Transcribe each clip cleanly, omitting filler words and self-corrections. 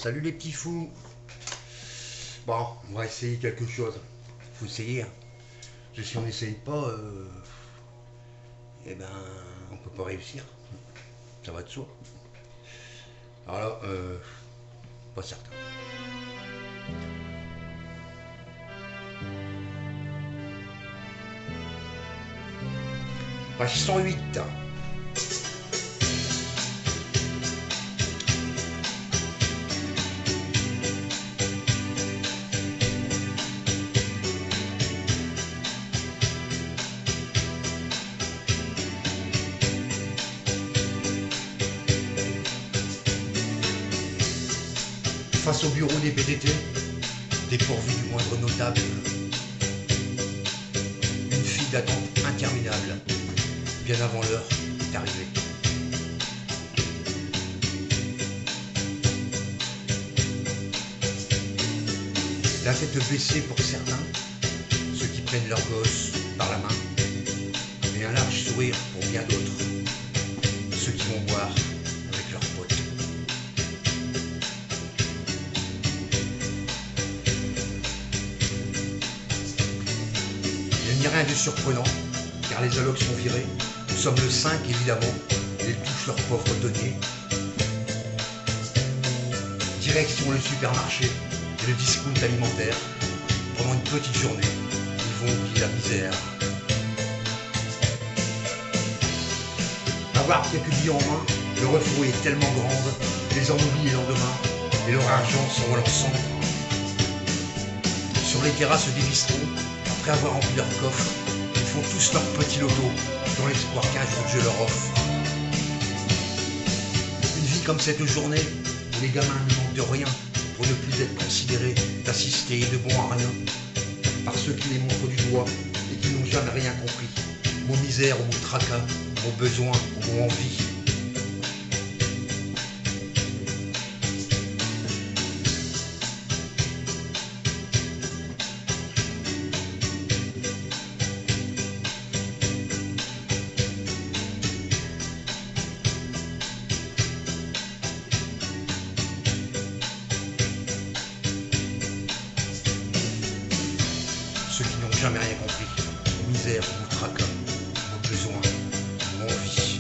Salut les petits fous. Bon, on va essayer quelque chose. Faut essayer. Hein. Parce que si on n'essaye pas, eh ben, on peut pas réussir. Ça va de soi. Alors là, pas certain. Page 108. Face au bureau des PTT, dépourvu du moindre notable, une file d'attente interminable, bien avant l'heure, est arrivée. La tête baissée pour certains, ceux qui prennent leur gosse par la main, et un large sourire pour bien d'autres, ceux qui vont boire avec leurs potes. Il n'y a rien de surprenant, car les allocs sont virés. Nous sommes le 5 évidemment, et ils touchent leurs pauvres deniers. Direction le supermarché et le discount alimentaire. Pendant une petite journée, ils vont oublier la misère. Avoir quelques billets en main, leur euphorie est tellement grande, les en oublient les lendemains, et leur argent s'envole en cendres. Sur les terrasses des bistrots, après avoir rempli leur coffre, ils font tous leur petit loto, dans l'espoir qu'un jour je leur offre. Une vie comme cette journée, où les gamins ne manquent de rien, pour ne plus être considérés d'assistés et de bons à rien, par ceux qui les montrent du doigt et qui n'ont jamais rien compris. Mot misère ou mot tracas, mot besoin ou mot envie. Ceux qui n'ont jamais rien compris, misère ou tracas, ou besoin, ou envie.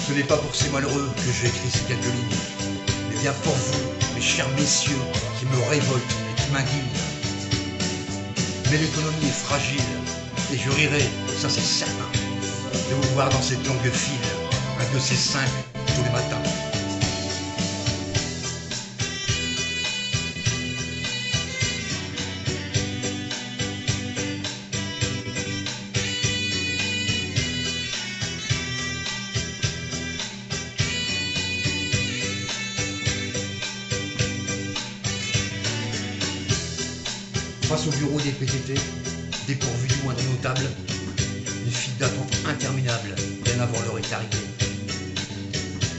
Ce n'est pas pour ces malheureux que j'ai écrit ces quelques lignes, mais bien pour vous, mes chers messieurs, qui me révoltent et qui m'indignent. Mais l'économie est fragile, et je rirai, ça c'est certain, de vous voir dans cette longue file, un de ces 5 tous les matins. Face au bureau des PTT, dépourvu du moindre notable, une file d'attente interminable, bien avant l'heure est arrivée.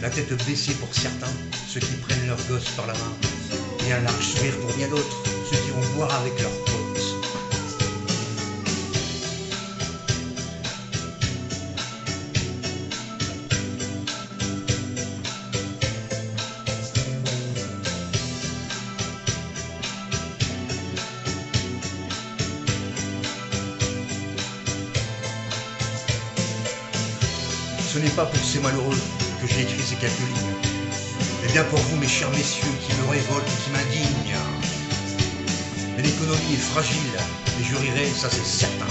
La tête baissée pour certains, ceux qui prennent leurs gosses par la main, et un large sourire pour bien d'autres, ceux qui vont boire avec leurs potes. Ce n'est pas pour ces malheureux que j'ai écrit ces quelques lignes, mais bien pour vous, mes chers messieurs, qui me révoltent et qui m'indignent. Mais l'économie est fragile, et je rirai, ça c'est certain,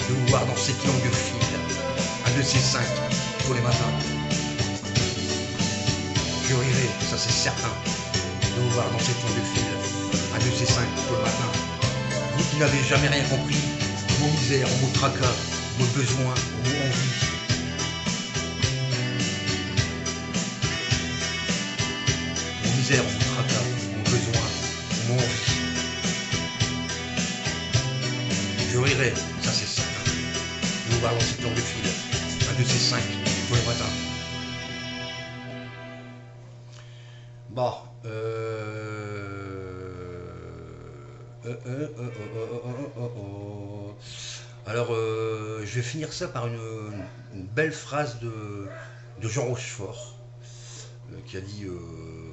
de vous voir dans cette longue file, un de ces 5 tous les matins. Je rirai, ça c'est certain, de vous voir dans cette longue file, un de ces 5 tous le matin. Vous qui n'avez jamais rien compris, vos misères, vos tracas, vos besoins, vos envies. Misère, mon tracas, mon besoin, mon envie. Je rirai, ça c'est certain, de vous voir dans cette longue file, un de ces 5 tous les matins. Bon, Alors, je vais finir ça par une belle phrase de Jean Rochefort, qui a dit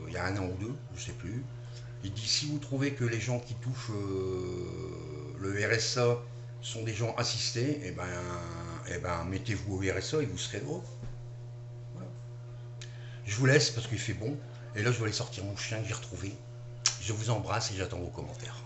il y a un an ou deux, je sais plus. Il dit si vous trouvez que les gens qui touchent le RSA sont des gens assistés, eh ben mettez-vous au RSA et vous serez heureux. Voilà. Je vous laisse parce qu'il fait bon. Et là, je vais aller sortir mon chien que j'ai retrouvé. Je vous embrasse et j'attends vos commentaires.